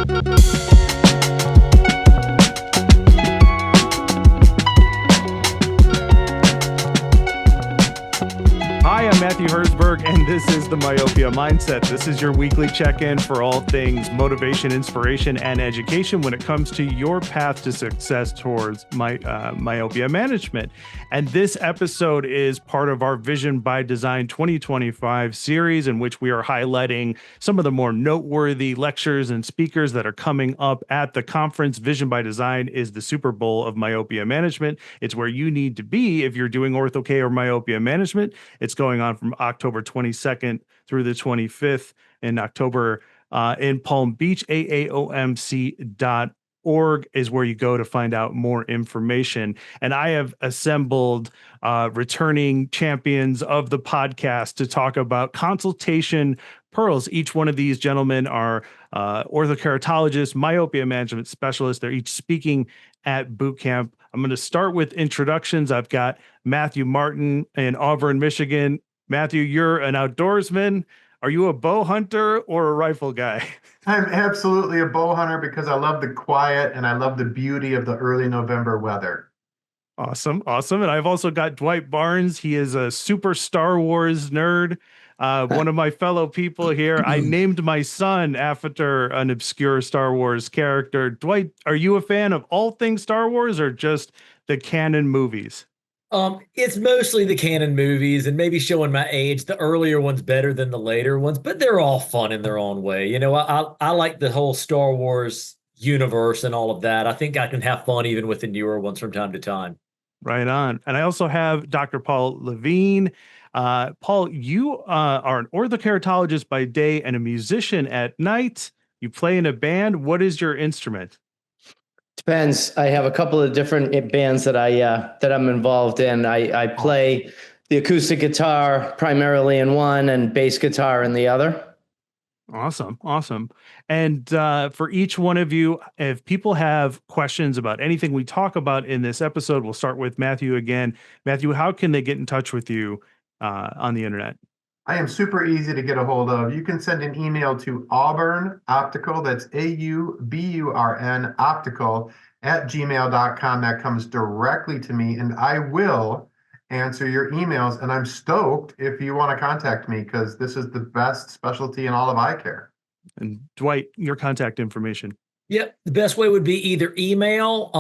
Hi, I'm Matthew Herszburg, and this is the Myopia Mindset. This is your weekly check-in for all things motivation, inspiration, and education when it comes to your path to success towards myopia management. And this episode is part of our Vision by Design 2025 series, in which we are highlighting some of the more noteworthy lectures and speakers that are coming up at the conference. Vision by Design is the Super Bowl of myopia management. It's where you need to be if you're doing ortho-k or myopia management. It's going on from October 22nd through the 25th in October in Palm Beach. AAOMC.org is where you go to find out more information. And I have assembled returning champions of the podcast to talk about consultation pearls. Each one of these gentlemen are orthokeratologists, myopia management specialists. They're each speaking at boot camp. I'm going to start with introductions. I've got Matthew Martin in Auburn, Michigan. Matthew, you're an outdoorsman. Are you a bow hunter or a rifle guy? I'm absolutely a bow hunter because I love the quiet and I love the beauty of the early November weather. Awesome. Awesome. And I've also got Dwight Barnes. He is a super Star Wars nerd. One of my fellow people here. I named my son after an obscure Star Wars character. Dwight, are you a fan of all things Star Wars or just the canon movies? It's mostly the canon movies, and maybe showing my age, the earlier ones better than the later ones, but they're all fun in their own way. You know, I like the whole Star Wars universe and all of that. I think I can have fun even with the newer ones from time to time. Right on. And I also have Dr. Paul Lavine. Paul, you are an orthokeratologist by day and a musician at night. You play in a band. What is your instrument? Depends. I have a couple of different bands that I'm involved in. I play the acoustic guitar primarily in one and bass guitar in the other. Awesome. Awesome. And for each one of you, if people have questions about anything we talk about in this episode, we'll start with Matthew again. Matthew, how can they get in touch with you on the internet? I am super easy to get a hold of. You can send an email to Auburn Optical, that's AUBURN Optical @gmail.com. That comes directly to me, and I will answer your emails. And I'm stoked if you want to contact me because this is the best specialty in all of eye care. And Dwight, your contact information. Yep. The best way would be either email.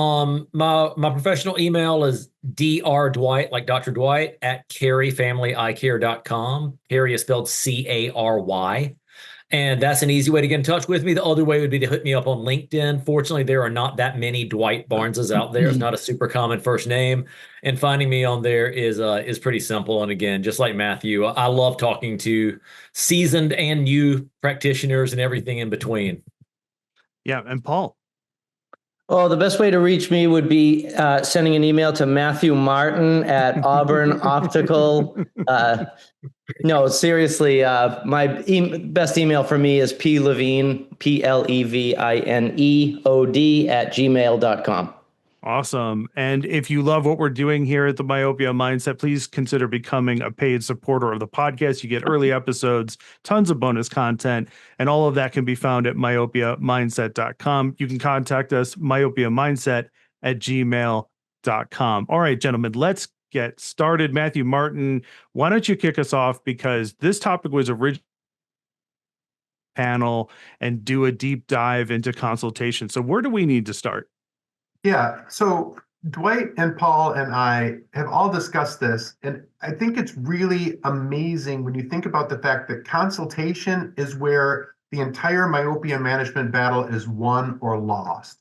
My professional email is drdwight, like Dr. Dwight, @caryfamilyeyecare.com. Cary is spelled Cary. And that's an easy way to get in touch with me. The other way would be to hit me up on LinkedIn. Fortunately, there are not that many Dwight Barneses out there. It's not a super common first name. And finding me on there is pretty simple. And again, just like Matthew, I love talking to seasoned and new practitioners and everything in between. Yeah. And Paul. Well, the best way to reach me would be sending an email to Matthew Martin at Auburn Optical. No, seriously, my best email for me is Lavine, PLEVINEOD @gmail.com. Awesome. And if you love what we're doing here at the Myopia Mindset, please consider becoming a paid supporter of the podcast. You get early episodes, tons of bonus content, and all of that can be found at myopiamindset.com. You can contact us, myopiamindset@gmail.com. All right, gentlemen, let's get started. Matthew Martin, why don't you kick us off? Because this topic was originally panel and do a deep dive into consultation. So where do we need to start? Yeah, so Dwight and Paul and I have all discussed this, and I think it's really amazing when you think about the fact that consultation is where the entire myopia management battle is won or lost.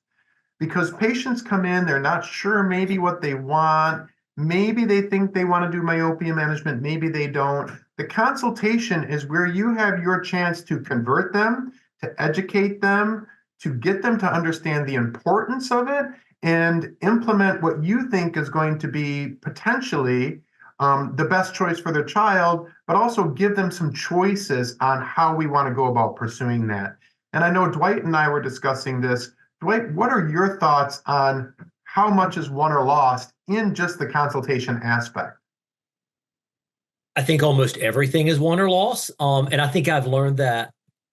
Because patients come in, they're not sure maybe what they want, maybe they think they want to do myopia management, maybe they don't. The consultation is where you have your chance to convert them, to educate them, to get them to understand the importance of it, and implement what you think is going to be potentially the best choice for their child, but also give them some choices on how we want to go about pursuing that. And I know Dwight and I were discussing this. Dwight, what are your thoughts on how much is won or lost in just the consultation aspect? I think almost everything is won or lost. And I think I've learned that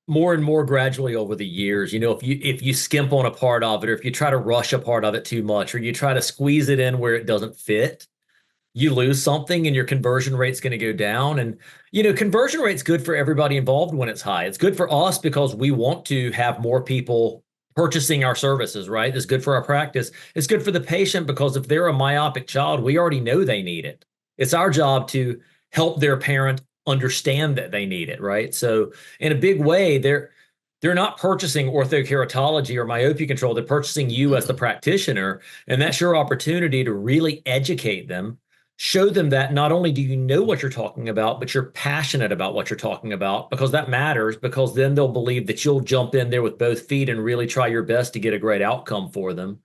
more and more gradually over the years. If you skimp on a part of it, or if you try to rush a part of it too much, or you try to squeeze it in where it doesn't fit, you lose something and your conversion rate's going to go down. And, conversion rate's good for everybody involved when it's high. It's good for us because we want to have more people purchasing our services, right? It's good for our practice. It's good for the patient because if they're a myopic child, we already know they need it. It's our job to help their parent understand that they need it, right? So in a big way, they're not purchasing orthokeratology or myopia control. They're purchasing you as the practitioner, and that's your opportunity to really educate them, show them that not only do you know what you're talking about, but you're passionate about what you're talking about, because that matters, because then they'll believe that you'll jump in there with both feet and really try your best to get a great outcome for them.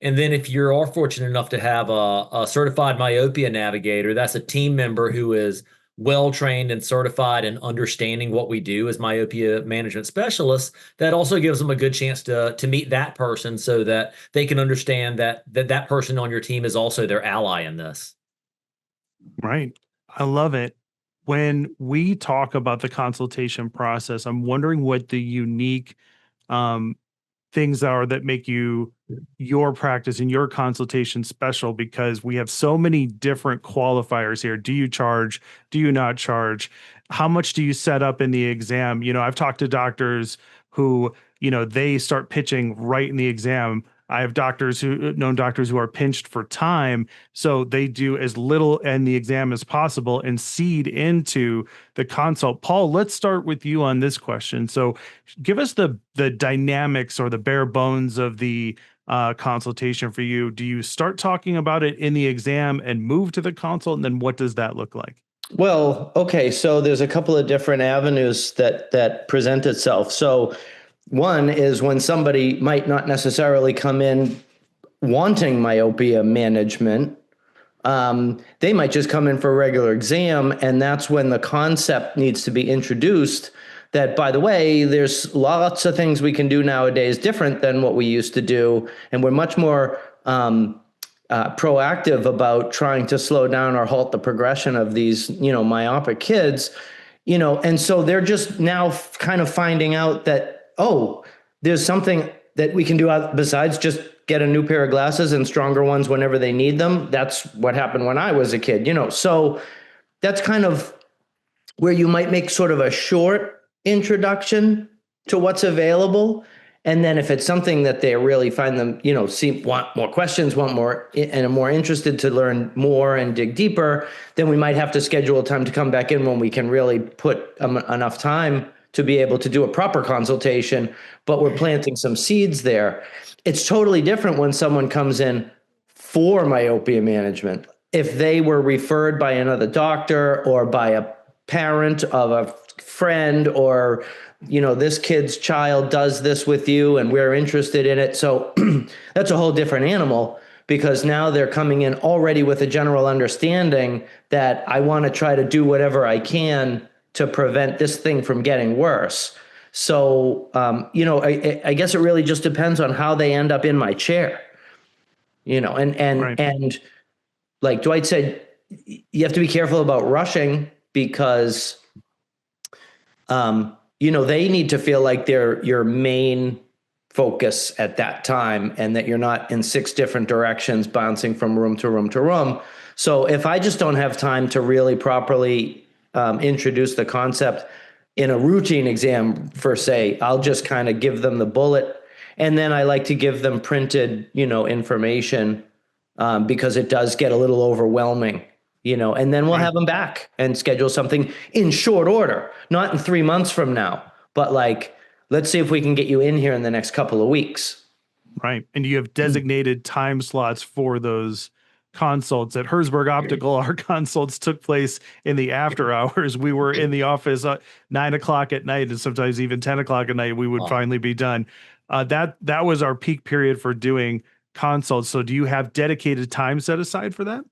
And then if you are fortunate enough to have a certified myopia navigator, that's a team member who is well-trained and certified in understanding what we do as myopia management specialists, that also gives them a good chance to meet that person so that they can understand that person on your team is also their ally in this. Right. I love it. When we talk about the consultation process, I'm wondering what the unique things are that make your practice and your consultation special, because we have so many different qualifiers here. Do you charge? Do you not charge? How much do you set up in the exam? I've talked to doctors who, they start pitching right in the exam. I have known doctors who are pinched for time, so they do as little in the exam as possible and seed into the consult. Paul, let's start with you on this question. So give us the dynamics or the bare bones of the consultation for you. Do you start talking about it in the exam and move to the consult? And then what does that look like? Well, okay, so there's a couple of different avenues that present itself. So one is when somebody might not necessarily come in wanting myopia management. They might just come in for a regular exam, and that's when the concept needs to be introduced that, by the way, there's lots of things we can do nowadays different than what we used to do, and we're much more proactive about trying to slow down or halt the progression of these, myopic kids, and so they're just now kind of finding out that, oh, there's something that we can do besides just get a new pair of glasses and stronger ones whenever they need them. That's what happened when I was a kid, so that's kind of where you might make sort of a short introduction to what's available. And then if it's something that they really find them, want more questions, want more, and are more interested to learn more and dig deeper, then we might have to schedule a time to come back in when we can really put enough time to be able to do a proper consultation, but we're planting some seeds there. It's totally different when someone comes in for myopia management. If they were referred by another doctor or by a parent of a friend, or, this kid's child does this with you and we're interested in it. So that's a whole different animal, because now they're coming in already with a general understanding that I want to try to do whatever I can to prevent this thing from getting worse. So, I guess it really just depends on how they end up in my chair, and like Dwight said, you have to be careful about rushing, because, they need to feel like they're your main focus at that time, and that you're not in 6 different directions bouncing from room to room to room. So if I just don't have time to really properly introduce the concept in a routine exam, per se, I'll just kind of give them the bullet. And then I like to give them printed, information, because it does get a little overwhelming, and then we'll have them back and schedule something in short order, not in 3 months from now, but like, let's see if we can get you in here in the next couple of weeks. Right. And you have designated time slots for those consults. At Herszburg Optical, our consults took place in the after hours. We were in the office at 9 o'clock at night, and sometimes even 10 o'clock at night, we would finally be done. That was our peak period for doing consults. So do you have dedicated time set aside for that,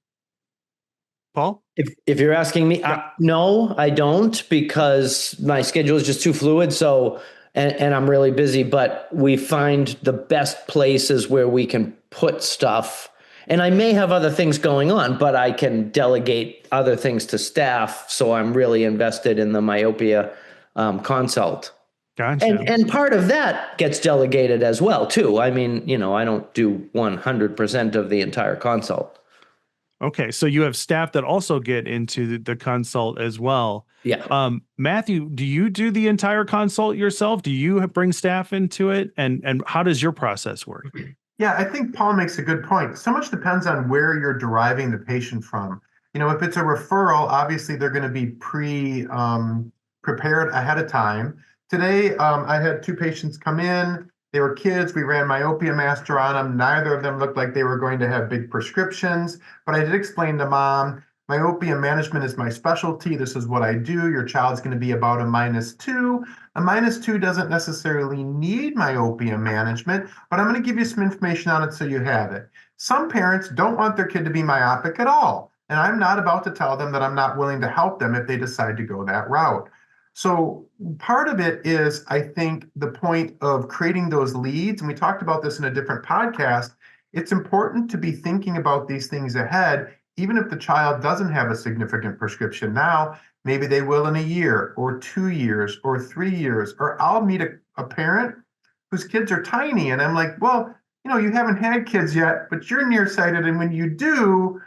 Paul? If you're asking me, no, I don't, because my schedule is just too fluid. So, and I'm really busy, but we find the best places where we can put stuff. And I may have other things going on, but I can delegate other things to staff. So I'm really invested in the myopia consult. Gotcha. And part of that gets delegated as well, too. I mean, I don't do 100% of the entire consult. Okay, so you have staff that also get into the consult as well. Yeah. Matthew, do you do the entire consult yourself? Do you bring staff into it? And how does your process work? Yeah, I think Paul makes a good point. So much depends on where you're deriving the patient from. If it's a referral, obviously they're going to be prepared ahead of time. Today, I had two patients come in. They were kids. We ran myopia master on them. Neither of them looked like they were going to have big prescriptions, but I did explain to mom, myopia management is my specialty. This is what I do. Your child's going to be about a -2. A -2 doesn't necessarily need myopia management, but I'm going to give you some information on it so you have it. Some parents don't want their kid to be myopic at all, and I'm not about to tell them that I'm not willing to help them if they decide to go that route. So part of it is, I think, the point of creating those leads, and we talked about this in a different podcast. It's important to be thinking about these things ahead, even if the child doesn't have a significant prescription now. Maybe they will in a year or 2 years or 3 years, or I'll meet a parent whose kids are tiny, and I'm like, well, you haven't had kids yet, but you're nearsighted, and when you do,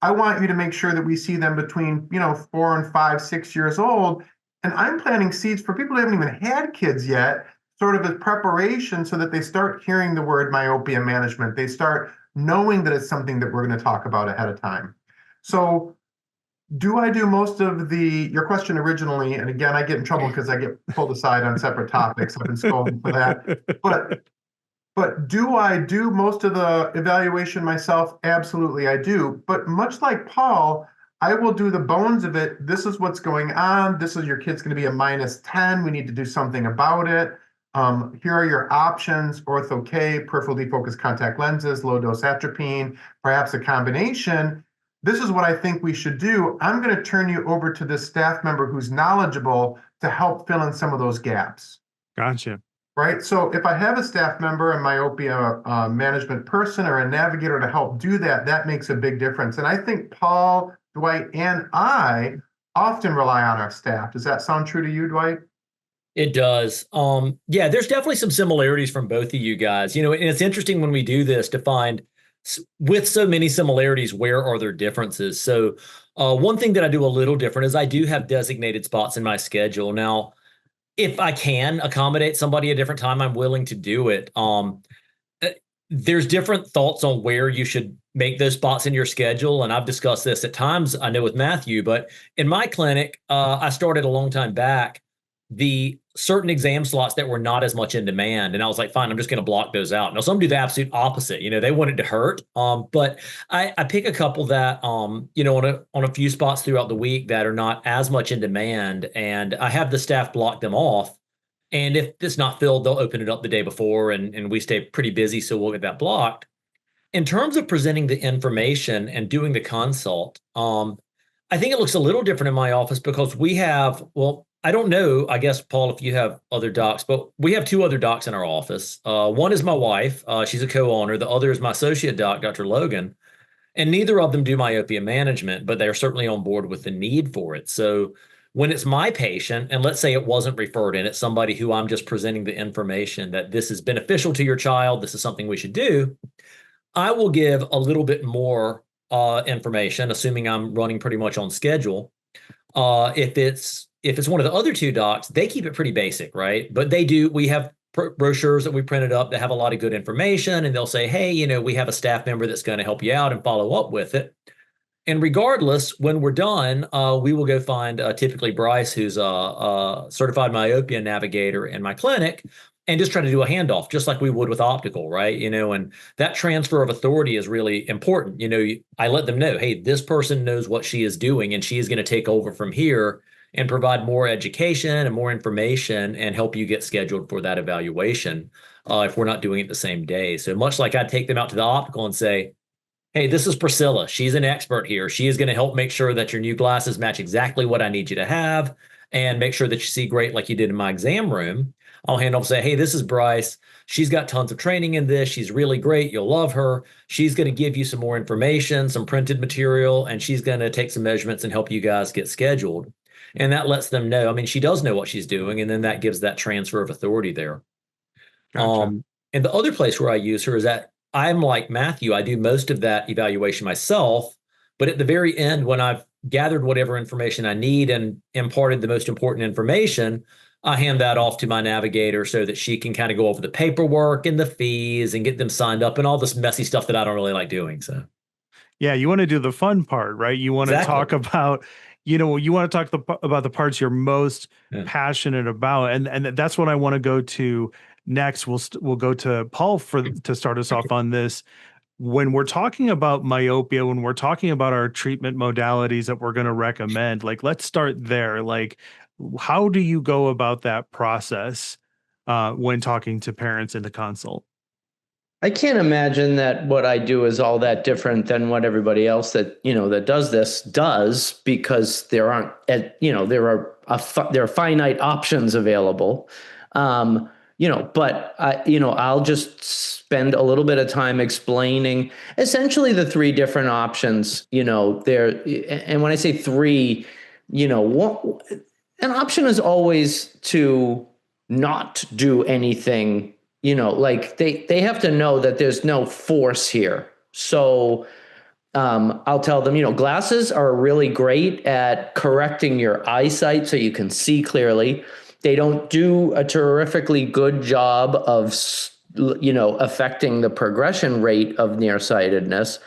I want you to make sure that we see them between 4 and 5, 6 years old. And I'm planting seeds for people who haven't even had kids yet, sort of as preparation so that they start hearing the word myopia management. They start knowing that it's something that we're going to talk about ahead of time. So do I do most of your question originally? And again, I get in trouble because I get pulled aside on separate topics. I've been scolded for that. But do I do most of the evaluation myself? Absolutely, I do. But much like Paul, I will do the bones of it. This is what's going on. This is your kid's going to be a -10. We need to do something about it. Here are your options: ortho-k, peripheral defocused contact lenses, low-dose atropine, perhaps a combination. This is what I think we should do. I'm going to turn you over to this staff member who's knowledgeable to help fill in some of those gaps. Gotcha. Right? So if I have a staff member, a myopia management person, or a navigator to help do that, that makes a big difference. And I think Paul, Dwight, and I often rely on our staff. Does that sound true to you, Dwight? It does. Yeah, there's definitely some similarities from both of you guys. And it's interesting when we do this to find, with so many similarities, where are there differences? So one thing that I do a little different is I do have designated spots in my schedule. Now, if I can accommodate somebody a different time, I'm willing to do it. There's different thoughts on where you should make those spots in your schedule. And I've discussed this at times, I know, with Matthew, but in my clinic, I started a long time back, the certain exam slots that were not as much in demand. And I was like, fine, I'm just going to block those out. Now, some do the absolute opposite. They want it to hurt. But I pick a couple that, on a few spots throughout the week that are not as much in demand. And I have the staff block them off. And if it's not filled, they'll open it up the day before, and we stay pretty busy, so we'll get that blocked. In terms of presenting the information and doing the consult, I think it looks a little different in my office because we have, well, I don't know, I guess, Paul, if you have other docs, but we have 2 other docs in our office. One is my wife. She's a co-owner. The other is my associate doc, Dr. Logan. And neither of them do myopia management, but they're certainly on board with the need for it. So when it's my patient, and let's say it wasn't referred in, it's somebody who I'm just presenting the information that this is beneficial to your child, this is something we should do, I will give a little bit more information, assuming I'm running pretty much on schedule. If it's one of the other 2 docs, they keep it pretty basic, right? But we have brochures that we printed up that have a lot of good information, and they'll say, hey, we have a staff member that's going to help you out and follow up with it. And regardless, when we're done, we will go find typically Bryce, who's a certified myopia navigator in my clinic, and just try to do a handoff, just like we would with optical, right? And that transfer of authority is really important. I let them know, hey, this person knows what she is doing, and she is going to take over from here and provide more education and more information and help you get scheduled for that evaluation if we're not doing it the same day. So much like I'd take them out to the optical and say, hey, this is Priscilla. She's an expert here. She is going to help make sure that your new glasses match exactly what I need you to have and make sure that you see great like you did in my exam room. I'll hand off and say, hey, this is Bryce. She's got tons of training in this. She's really great. You'll love her. She's going to give you some more information, some printed material, and she's going to take some measurements and help you guys get scheduled. And that lets them know, I mean, she does know what she's doing. And then that gives that transfer of authority there. Gotcha. And the other place where I use her is that I'm like Matthew, I do most of that evaluation myself. But at the very end, when I've gathered whatever information I need and imparted the most important information, I hand that off to my navigator so that she can kind of go over the paperwork and the fees and get them signed up and all this messy stuff that I don't really like doing. So, yeah, you want to do the fun part, right? You want to talk about, you want to talk about the parts you're most passionate about, and that's what I want to go to next. We'll go to Paul to start us off on this. When we're talking about myopia, when we're talking about our treatment modalities that we're going to recommend, like, let's start there. Like, how do you go about that process when talking to parents in the consult? I can't imagine that what I do is all that different than what everybody else that does this does, because there aren't, there are finite options available. But I'll just spend a little bit of time explaining essentially the three different options, there. And when I say three, an option is always to not do anything, like they have to know that there's no force here. So I'll tell them, glasses are really great at correcting your eyesight so you can see clearly. They don't do a terrifically good job of, affecting the progression rate of nearsightedness.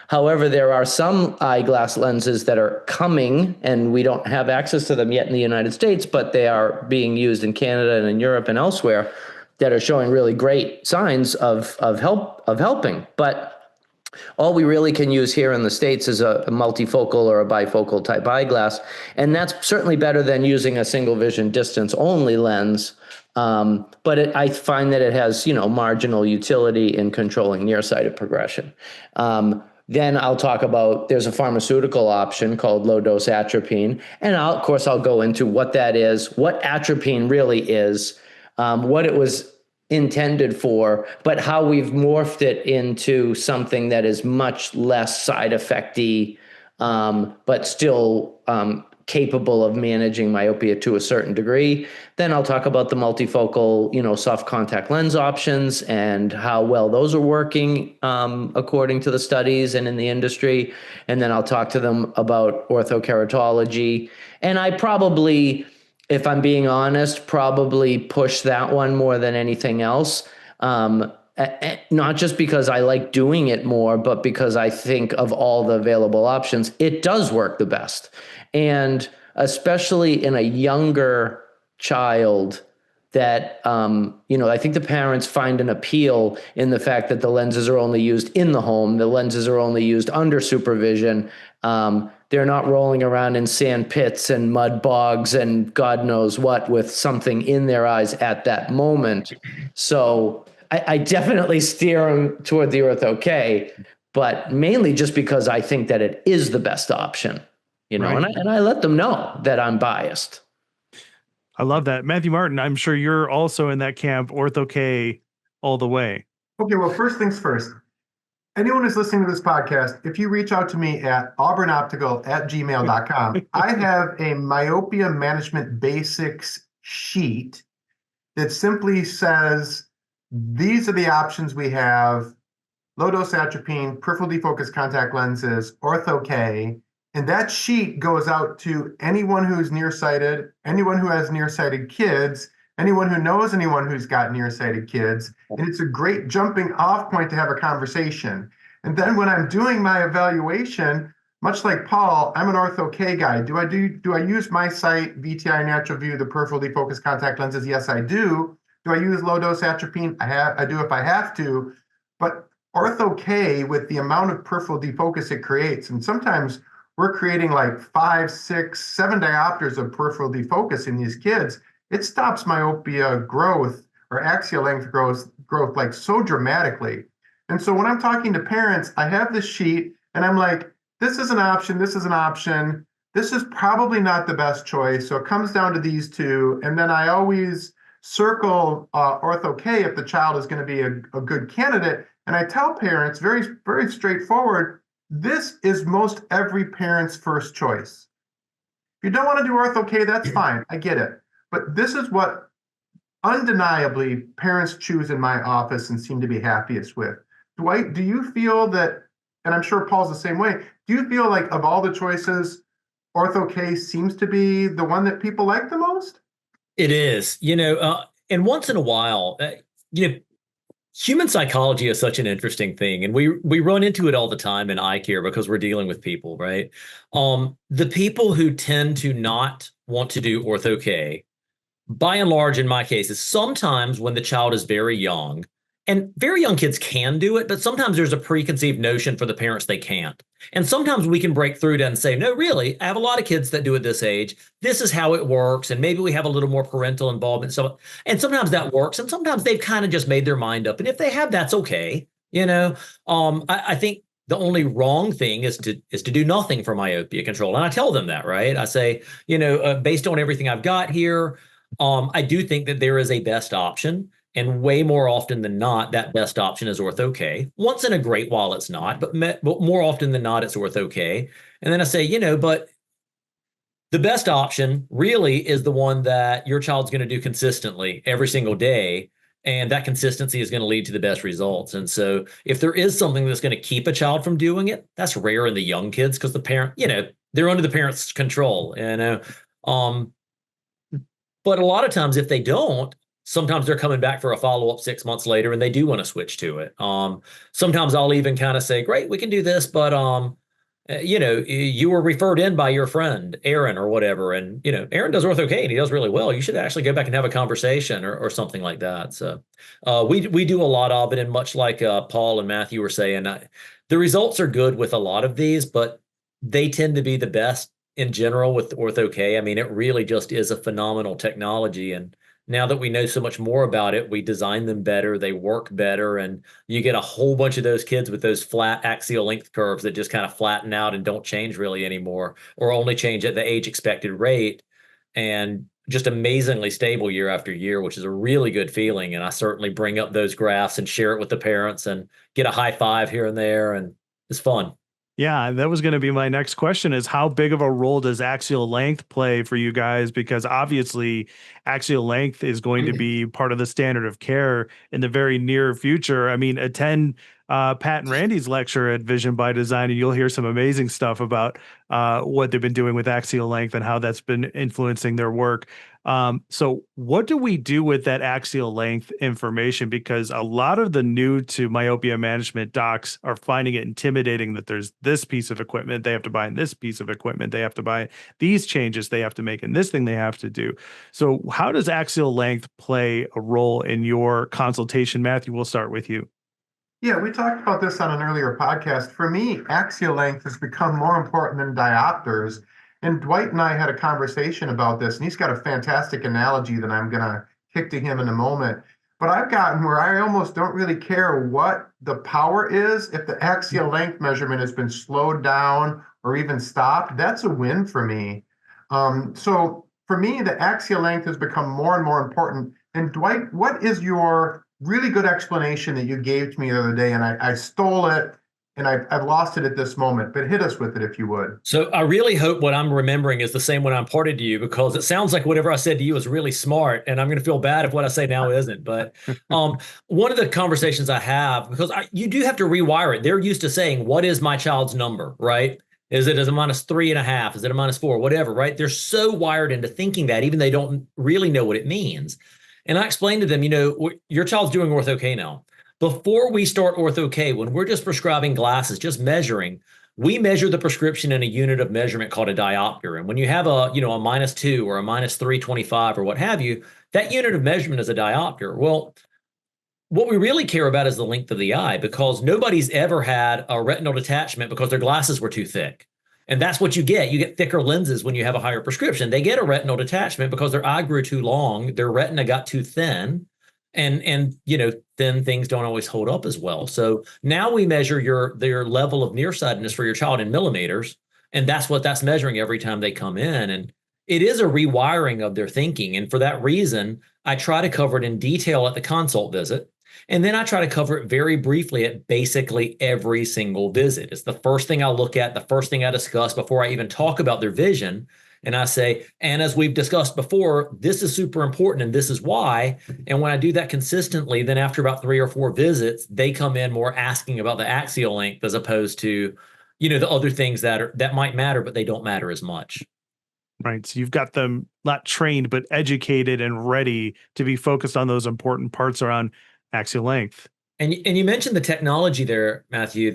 However, there are some eyeglass lenses that are coming, and we don't have access to them yet in the United States, but they are being used in Canada and in Europe and elsewhere, that are showing really great signs of helping. But all we really can use here in the States is a multifocal or a bifocal type eyeglass. And that's certainly better than using a single vision distance only lens. But I find that it has, marginal utility in controlling nearsighted progression. Then I'll talk about, there's a pharmaceutical option called low dose atropine. And of course, I'll go into what that is, what atropine really is, what it was intended for, but how we've morphed it into something that is much less side effecty, but still capable of managing myopia to a certain degree. Then I'll talk about the multifocal, soft contact lens options and how well those are working according to the studies and in the industry. And then I'll talk to them about orthokeratology. And I probably, if I'm being honest, probably push that one more than anything else. Not just because I like doing it more, but because I think of all the available options, it does work the best. And especially in a younger child, that, I think the parents find an appeal in the fact that the lenses are only used in the home. The lenses are only used under supervision. They're not rolling around in sand pits and mud bogs and God knows what with something in their eyes at that moment. So I definitely steer them toward the ortho-k, but mainly just because I think that it is the best option, right. and I let them know that I'm biased. I love that. Matthew Martin, I'm sure you're also in that camp, ortho-k all the way. Okay, well, first things first. Anyone who's listening to this podcast, if you reach out to me at auburnoptical@gmail.com, I have a myopia management basics sheet that simply says, these are the options we have: low dose atropine, peripheral defocus contact lenses, ortho-k. And that sheet goes out to anyone who's nearsighted, anyone who has nearsighted kids, anyone who knows anyone who's got nearsighted kids. And it's a great jumping off point to have a conversation. And then when I'm doing my evaluation, much like Paul, I'm an ortho-k guy. Do I use my sight, VTI, natural view, the peripheral defocus contact lenses? Yes, I do. Do I use low dose atropine? I do if I have to. But ortho-k, with the amount of peripheral defocus it creates, and sometimes we're creating like 5, 6, 7 diopters of peripheral defocus in these kids. It stops myopia growth or axial length growth like so dramatically. And so when I'm talking to parents, I have this sheet and I'm like, this is an option, this is an option. This is probably not the best choice. So it comes down to these two. And then I always circle ortho-k if the child is going to be a good candidate. And I tell parents very, very straightforward, this is most every parent's first choice. If you don't want to do ortho-k, that's fine. I get it. But this is what undeniably parents choose in my office and seem to be happiest with. Dwight, do you feel that, and I'm sure Paul's the same way, do you feel like of all the choices, ortho-k seems to be the one that people like the most? It is, and once in a while, human psychology is such an interesting thing, and we run into it all the time in eye care because we're dealing with people, right? The people who tend to not want to do ortho-k, by and large, in my case, is sometimes when the child is very young, and very young kids can do it, but sometimes there's a preconceived notion for the parents they can't. And sometimes we can break through that and say, no, really, I have a lot of kids that do it this age. This is how it works. And maybe we have a little more parental involvement. And sometimes that works. And sometimes they've kind of just made their mind up. And if they have, that's okay. I think the only wrong thing is to do nothing for myopia control. And I tell them that, right? I say, based on everything I've got here, I do think that there is a best option. And way more often than not, that best option is ortho-k. Once in a great while, it's not, but more often than not, it's ortho-k. And then I say, but the best option really is the one that your child's going to do consistently every single day. And that consistency is going to lead to the best results. And so if there is something that's going to keep a child from doing it, that's rare in the young kids because the parent, they're under the parent's control, But a lot of times if they don't, sometimes they're coming back for a follow-up 6 months later and they do want to switch to it. Sometimes I'll even kind of say, great, we can do this, but you were referred in by your friend, Aaron or whatever. And, Aaron does ortho-k and he does really well. You should actually go back and have a conversation or something like that. So we do a lot of it. And much like Paul and Matthew were saying, the results are good with a lot of these, but they tend to be the best in general with ortho-k. I mean, it really just is a phenomenal technology. And now that we know so much more about it, we design them better, they work better, and you get a whole bunch of those kids with those flat axial length curves that just kind of flatten out and don't change really anymore, or only change at the age expected rate, and just amazingly stable year after year, which is a really good feeling. And I certainly bring up those graphs and share it with the parents and get a high five here and there, and it's fun. Yeah, that was going to be my next question is how big of a role does axial length play for you guys? Because obviously axial length is going to be part of the standard of care in the very near future. I mean, attend Pat and Randy's lecture at Vision by Design, and you'll hear some amazing stuff about what they've been doing with axial length and how that's been influencing their work. So what do we do with that axial length information? Because a lot of the new to myopia management docs are finding it intimidating that there's this piece of equipment they have to buy and this piece of equipment they have to buy, these changes they have to make and this thing they have to do. So how does axial length play a role in your consultation? Matthew, we'll start with you. Yeah, we talked about this on an earlier podcast. For me, axial length has become more important than diopters. And Dwight and I had a conversation about this, and he's got a fantastic analogy that I'm going to kick to him in a moment. But I've gotten where I almost don't really care what the power is. If the axial length measurement has been slowed down or even stopped, that's a win for me. So for me, the axial length has become more and more important. And Dwight, what is your really good explanation that you gave to me the other day? And I stole it. And I've lost it at this moment, but hit us with it if you would. So I really hope what I'm remembering is the same one I imparted to you, because it sounds like whatever I said to you is really smart, and I'm going to feel bad if what I say now isn't. But one of the conversations I have, because you do have to rewire it. They're used to saying, what is my child's number, right? Is it a -3.5? Is it a -4? Whatever, right? They're so wired into thinking that, even they don't really know what it means. And I explained to them, your child's doing ortho-k now. Before we start ortho-k, when we're just prescribing glasses, just measuring, we measure the prescription in a unit of measurement called a diopter. And when you have a -2 or a -325 or what have you, that unit of measurement is a diopter. Well, what we really care about is the length of the eye, because nobody's ever had a retinal detachment because their glasses were too thick. And that's what you get. You get thicker lenses when you have a higher prescription. They get a retinal detachment because their eye grew too long, their retina got too thin. And then things don't always hold up as well. So now we measure their level of nearsightedness for your child in millimeters, and that's measuring every time they come in. And it is a rewiring of their thinking. And for that reason, I try to cover it in detail at the consult visit. And then I try to cover it very briefly at basically every single visit. It's the first thing I look at, the first thing I discuss before I even talk about their vision. And I say, and as we've discussed before, this is super important and this is why. And when I do that consistently, then after about 3 or 4 visits, they come in more asking about the axial length as opposed to, the other things that might matter, but they don't matter as much. Right. So you've got them not trained, but educated and ready to be focused on those important parts around axial length. And you mentioned the technology there, Matthew.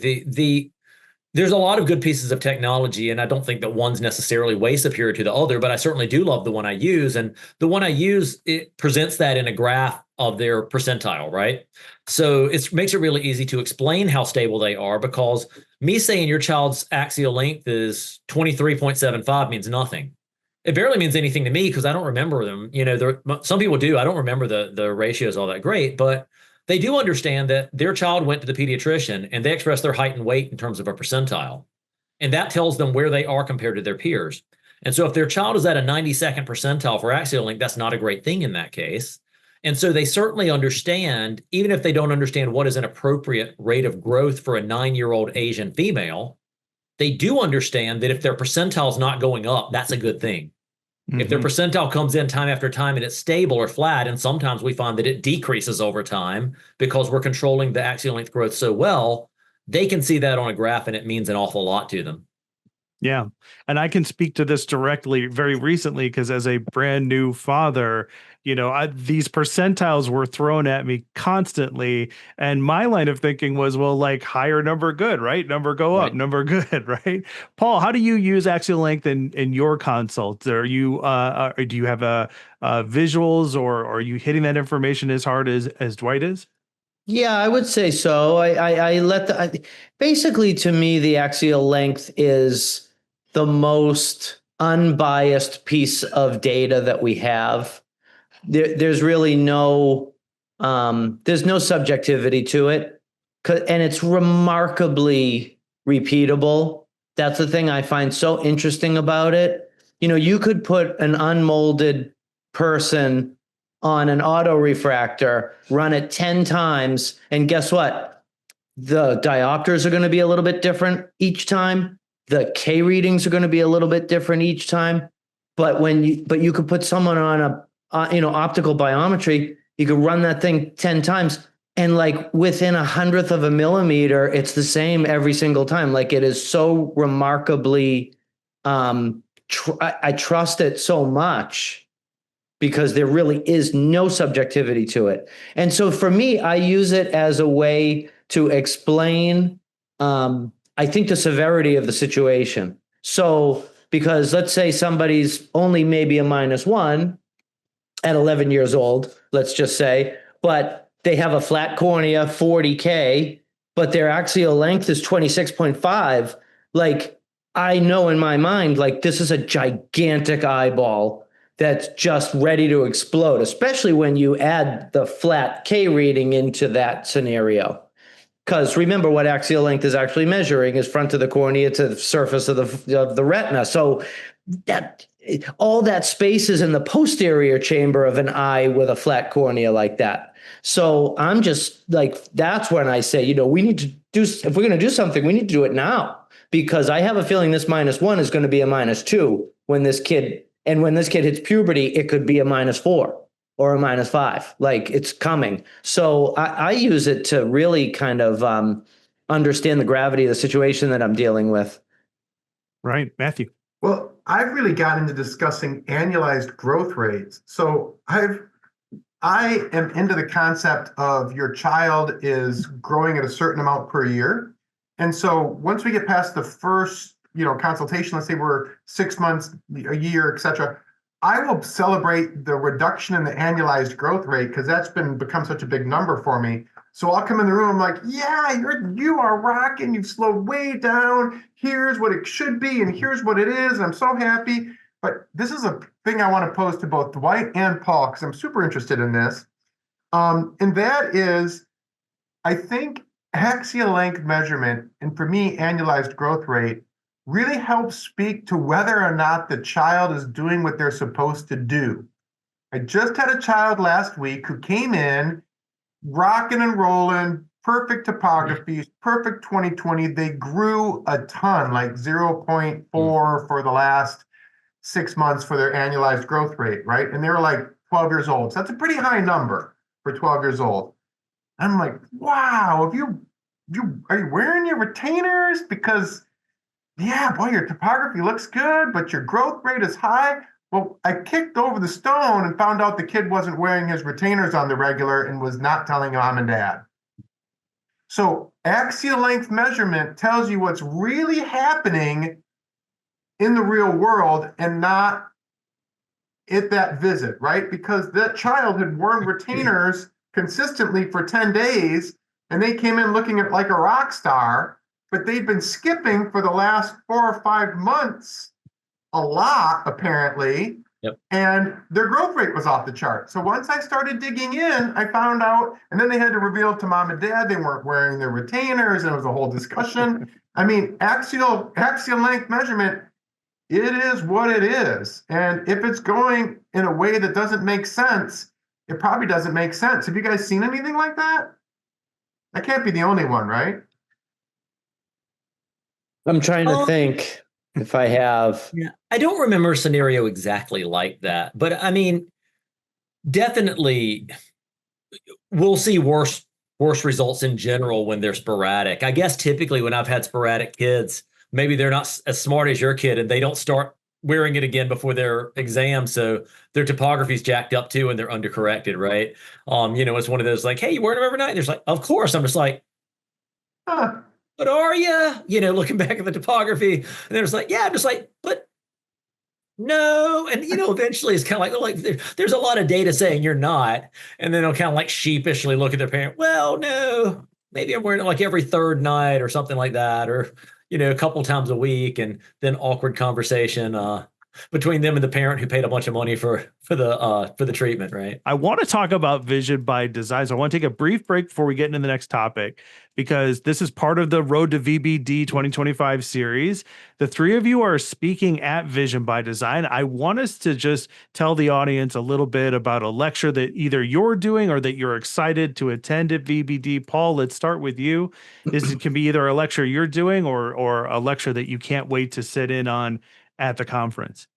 There's a lot of good pieces of technology, and I don't think that one's necessarily way superior to the other, but I certainly do love the one I use. And the one I use, it presents that in a graph of their percentile, right? So it makes it really easy to explain how stable they are, because me saying your child's axial length is 23.75 means nothing. It barely means anything to me because I don't remember them. Some people do. I don't remember the ratios all that great, but they do understand that their child went to the pediatrician and they expressed their height and weight in terms of a percentile. And that tells them where they are compared to their peers. And so if their child is at a 92nd percentile for axial length, that's not a great thing in that case. And so they certainly understand, even if they don't understand what is an appropriate rate of growth for a 9-year-old Asian female, they do understand that if their percentile is not going up, that's a good thing. If their percentile comes in time after time and it's stable or flat, and sometimes we find that it decreases over time because we're controlling the axial length growth so well, they can see that on a graph and it means an awful lot to them. Yeah. And I can speak to this directly very recently because as a brand new father, these percentiles were thrown at me constantly. And my line of thinking was, well, like higher number good, right? Number go up, number good, right? Paul, how do you use axial length in your consults? Are you, do you have visuals or are you hitting that information as hard as Dwight is? Yeah, I would say so. Basically, to me, the axial length is the most unbiased piece of data that we have. There's really there's no subjectivity to it, and it's remarkably repeatable. That's the thing I find so interesting about it. You could put an unmolded person on an auto refractor, run it 10 times, and guess what? The diopters are going to be a little bit different each time. The K readings are going to be a little bit different each time. But you could put someone on a optical biometry, you could run that thing 10 times, and like within 1/100th of a millimeter, it's the same every single time. Like it is so remarkably, I trust it so much because there really is no subjectivity to it. And so for me, I use it as a way to explain, I think, the severity of the situation. So, because let's say somebody's only maybe a -1 at 11 years old, let's just say, but they have a flat cornea, 40K, but their axial length is 26.5. Like, I know in my mind, like, this is a gigantic eyeball that's just ready to explode, especially when you add the flat K reading into that scenario. Because remember, what axial length is actually measuring is front of the cornea to the surface of the retina. So that all that space is in the posterior chamber of an eye with a flat cornea like that. So I'm just like, that's when I say, we need to do, if we're going to do something, we need to do it now, because I have a feeling this -1 is going to be a -2 when this kid hits puberty, it could be a -4 or a -5. Like, it's coming. So I use it to really kind of understand the gravity of the situation that I'm dealing with. Right. Matthew. Well, I've really gotten into discussing annualized growth rates. So I am into the concept of your child is growing at a certain amount per year. And so once we get past the first, consultation, let's say we're 6 months, a year, et cetera, I will celebrate the reduction in the annualized growth rate because that's become such a big number for me. So I'll come in the room, I'm like, yeah, you are rocking, you've slowed way down. Here's what it should be, and here's what it is. And I'm so happy. But this is a thing I want to pose to both Dwight and Paul, because I'm super interested in this. And that is, I think axial length measurement, and for me, annualized growth rate, really helps speak to whether or not the child is doing what they're supposed to do. I just had a child last week who came in rocking and rolling, perfect topography, perfect 20/20. They grew a ton, like 0.4 for the last 6 months for their annualized growth rate, right? And they were like 12 years old. So that's a pretty high number for 12 years old. I'm like, wow, are you wearing your retainers? Because yeah, boy, your topography looks good, but your growth rate is high. Well, I kicked over the stone and found out the kid wasn't wearing his retainers on the regular and was not telling mom and dad. So axial length measurement tells you what's really happening in the real world and not at that visit, right? Because that child had worn retainers consistently for 10 days and they came in looking at like a rock star, but they'd been skipping for the last 4 or 5 months a lot, apparently. Yep. And their growth rate was off the chart. So once I started digging in, I found out, and then they had to reveal to mom and dad they weren't wearing their retainers, and it was a whole discussion. I mean, axial length measurement, it is what it is. And if it's going in a way that doesn't make sense, it probably doesn't make sense. Have you guys seen anything like that? That can't be the only one, right? I'm trying to think if I have. Yeah, I don't remember a scenario exactly like that, but I mean, definitely we'll see worse results in general when they're sporadic. I guess typically when I've had sporadic kids, maybe they're not as smart as your kid and they don't start wearing it again before their exam. So their topography's jacked up too and they're undercorrected, right? It's one of those like, hey, you wear them every night? And there's like, of course. I'm just like, but are you? Looking back at the topography, and there's like, yeah, I'm just like, but no. And, eventually it's kind of like there's a lot of data saying you're not. And then they'll kind of like sheepishly look at their parent. Well, no, maybe I'm wearing it like every third night or something like that. Or, a couple times a week, and then awkward conversation between them and the parent who paid a bunch of money for the treatment, right? I want to talk about vision by design. So I want to take a brief break before we get into the next topic, because this is part of the Road to VBD 2025 series. The three of you are speaking at Vision by Design. I want us to just tell the audience a little bit about a lecture that either you're doing or that you're excited to attend at VBD. Paul, let's start with you. This can be either a lecture you're doing or a lecture that you can't wait to sit in on at the conference.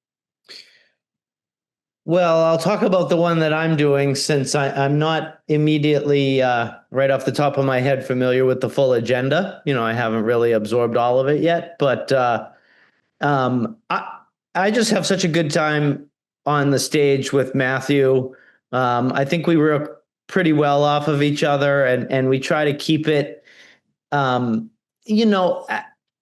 Well, I'll talk about the one that I'm doing, since I'm not immediately right off the top of my head familiar with the full agenda. I haven't really absorbed all of it yet, but I just have such a good time on the stage with Matthew. I think we work pretty well off of each other, and we try to keep it,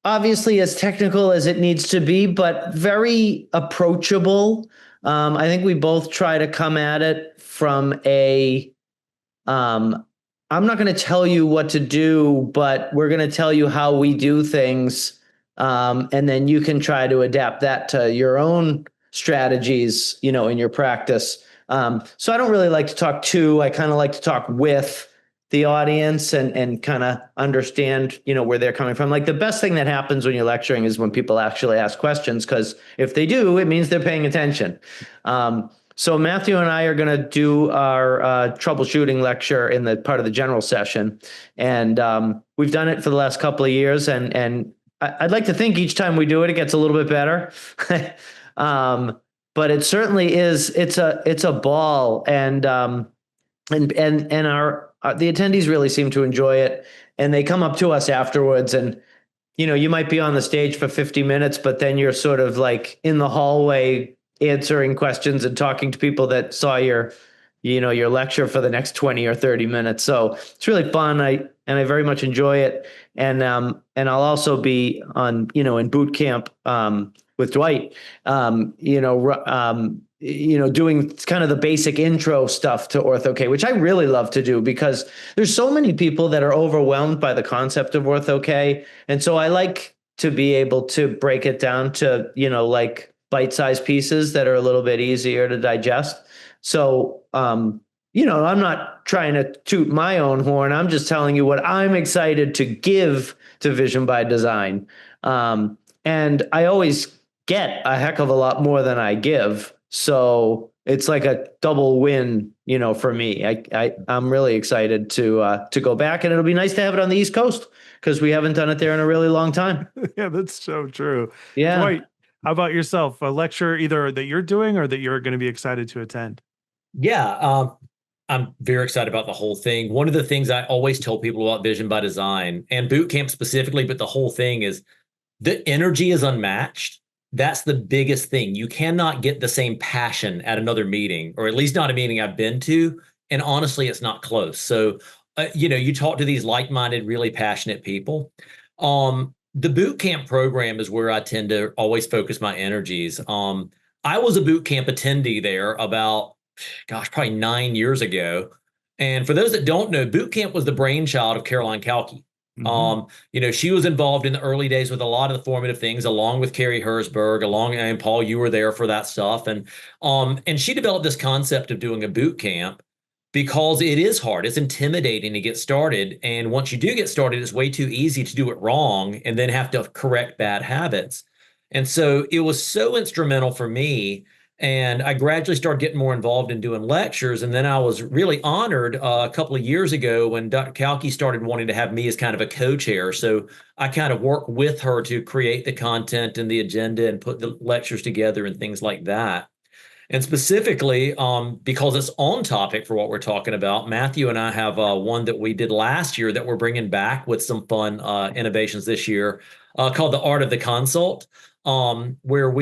obviously as technical as it needs to be, but very approachable. I think we both try to come at it from I'm not going to tell you what to do, but we're going to tell you how we do things. And then you can try to adapt that to your own strategies, in your practice. So I don't really like to talk to, I kind of like to talk with the audience and kind of understand, where they're coming from. Like, the best thing that happens when you're lecturing is when people actually ask questions, because if they do, it means they're paying attention. So Matthew and I are going to do our troubleshooting lecture in the part of the general session. And we've done it for the last couple of years. And I'd like to think each time we do it, it gets a little bit better. But it certainly is, it's a ball. And the attendees really seem to enjoy it, and they come up to us afterwards, and you might be on the stage for 50 minutes, but then you're sort of like in the hallway answering questions and talking to people that saw your lecture for the next 20 or 30 minutes. So it's really fun. I very much enjoy it. And I'll also be on, in boot camp with Dwight, doing kind of the basic intro stuff to ortho-k, which I really love to do, because there's so many people that are overwhelmed by the concept of ortho-k. And so I like to be able to break it down to, like bite-sized pieces that are a little bit easier to digest. So, I'm not trying to toot my own horn. I'm just telling you what I'm excited to give to Vision by Design. And I always get a heck of a lot more than I give. So it's like a double win, for me. I'm really excited to go back, and it'll be nice to have it on the East Coast, because we haven't done it there in a really long time. Yeah, that's so true. Yeah. Dwight, How about yourself? A lecture either that you're doing or that you're going to be excited to attend? Yeah, I'm very excited about the whole thing. One of the things I always tell people about Vision by Design and boot camp specifically, but the whole thing is the energy is unmatched. That's the biggest thing. You cannot get the same passion at another meeting, or at least not a meeting I've been to. And honestly, it's not close. So, you talk to these like-minded, really passionate people. The boot camp program is where I tend to always focus my energies. I was a boot camp attendee there about, probably 9 years ago. And for those that don't know, boot camp was the brainchild of Caroline Kalki. She was involved in the early days with a lot of the formative things, along with Carrie Herszburg, and Paul, you were there for that stuff. And she developed this concept of doing a boot camp because it is hard. It's intimidating to get started. And once you do get started, it's way too easy to do it wrong and then have to correct bad habits. And so it was so instrumental for me. And I gradually started getting more involved in doing lectures. And then I was really honored a couple of years ago when Dr. Kalki started wanting to have me as kind of a co-chair. So I kind of worked with her to create the content and the agenda and put the lectures together and things like that. And specifically, because it's on topic for what we're talking about, Matthew and I have one that we did last year that we're bringing back with some fun innovations this year called The Art of the Consult. Where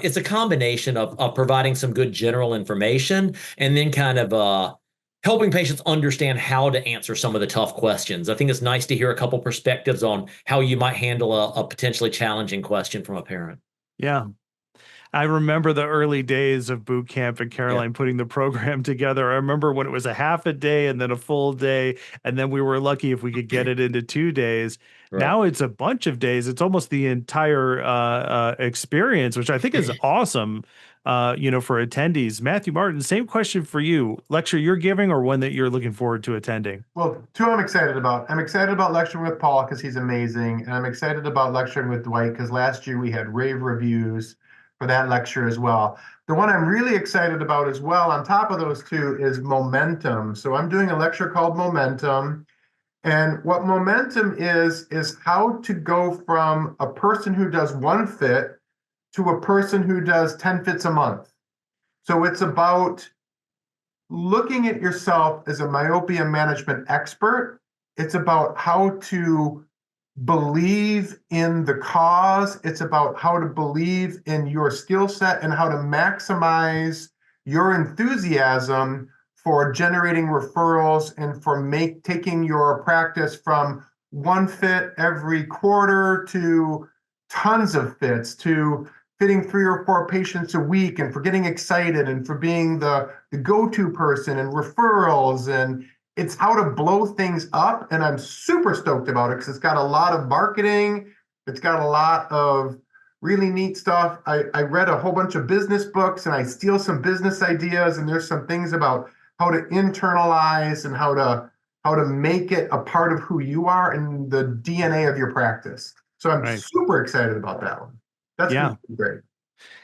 it's a combination of providing some good general information and then kind of helping patients understand how to answer some of the tough questions. I think it's nice to hear a couple perspectives on how you might handle a potentially challenging question from a parent. Yeah. I remember the early days of boot camp and Caroline putting the program together. I remember when it was a half a day and then a full day, and then we were lucky if we could get it into 2 days. Right. Now it's a bunch of days. It's almost the entire experience, which I think is awesome, for attendees. Matthew Martin, same question for you. Lecture you're giving or one that you're looking forward to attending? Well, two I'm excited about. I'm excited about lecturing with Paul because he's amazing. And I'm excited about lecturing with Dwight because last year we had rave reviews for that lecture as well. The one I'm really excited about as well, on top of those two, is momentum. So I'm doing a lecture called Momentum. And what momentum is how to go from a person who does 1 fit to a person who does 10 fits a month. So it's about looking at yourself as a myopia management expert. It's about how to believe in the cause. It's about how to believe in your skill set and how to maximize your enthusiasm for generating referrals and for taking your practice from 1 fit every quarter to tons of fits, to fitting 3 or 4 patients a week, and for getting excited and for being the go-to person and referrals. And it's how to blow things up, and I'm super stoked about it because it's got a lot of marketing. It's got a lot of really neat stuff. I read a whole bunch of business books, and I steal some business ideas, and there's some things about how to internalize and how to make it a part of who you are and the DNA of your practice. So I'm super excited about that one. That's gonna be great.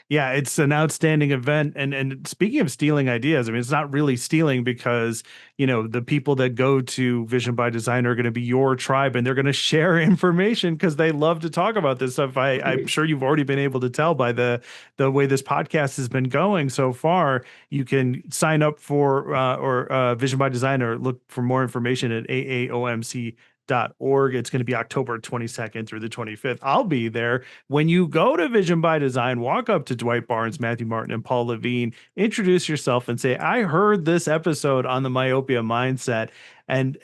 Yeah, it's an outstanding event. And speaking of stealing ideas, I mean, it's not really stealing because, the people that go to Vision by Design are going to be your tribe and they're going to share information because they love to talk about this stuff. I'm sure you've already been able to tell by the way this podcast has been going so far. You can sign up for Vision by Design or look for more information at AAOMC.org. It's going to be October 22nd through the 25th. I'll be there. When you go to Vision by Design, walk up to Dwight Barnes, Matthew Martin, and Paul Lavine, introduce yourself and say, I heard this episode on the Myopia Mindset, and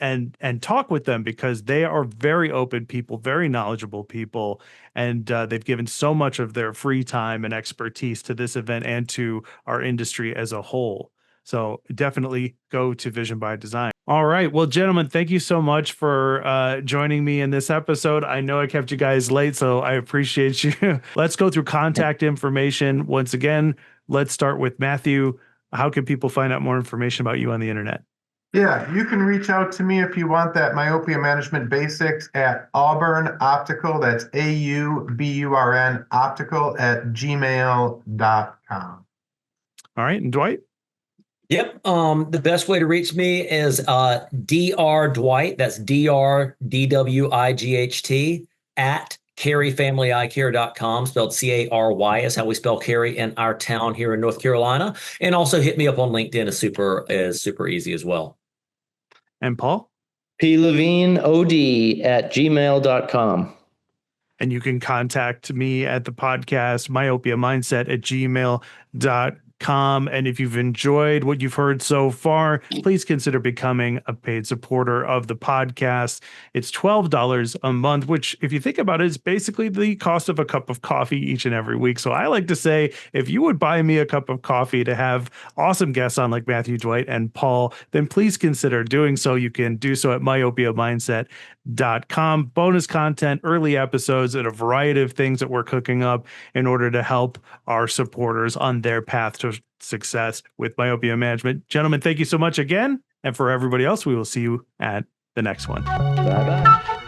talk with them because they are very open people, very knowledgeable people. And they've given so much of their free time and expertise to this event and to our industry as a whole. So definitely go to Vision by Design. All right. Well, gentlemen, thank you so much for joining me in this episode. I know I kept you guys late, so I appreciate you. Let's go through contact information. Once again, let's start with Matthew. How can people find out more information about you on the internet? Yeah, you can reach out to me if you want that myopia management basics at Auburn Optical. That's AUBURN Optical at gmail.com. All right. And Dwight? Yep. The best way to reach me is Dr. Dwight. That's DRDWIGHT at CaryFamilyEyeCare.com, spelled C-A-R-Y is how we spell Cary in our town here in North Carolina. And also hit me up on LinkedIn is super easy as well. And Paul? PLavineOD@gmail.com. And you can contact me at the podcast, myopiamindset@gmail.com. And if you've enjoyed what you've heard so far, please consider becoming a paid supporter of the podcast. It's $12 a month, which, if you think about it, is basically the cost of a cup of coffee each and every week. So I like to say, if you would buy me a cup of coffee to have awesome guests on like Matthew, Dwight, and Paul, then please consider doing so. You can do so at myopiamindset.com. Bonus content, early episodes, and a variety of things that we're cooking up in order to help our supporters on their path to success with myopia management. Gentlemen, thank you so much again. And for everybody else, we will see you at the next one. Bye-bye.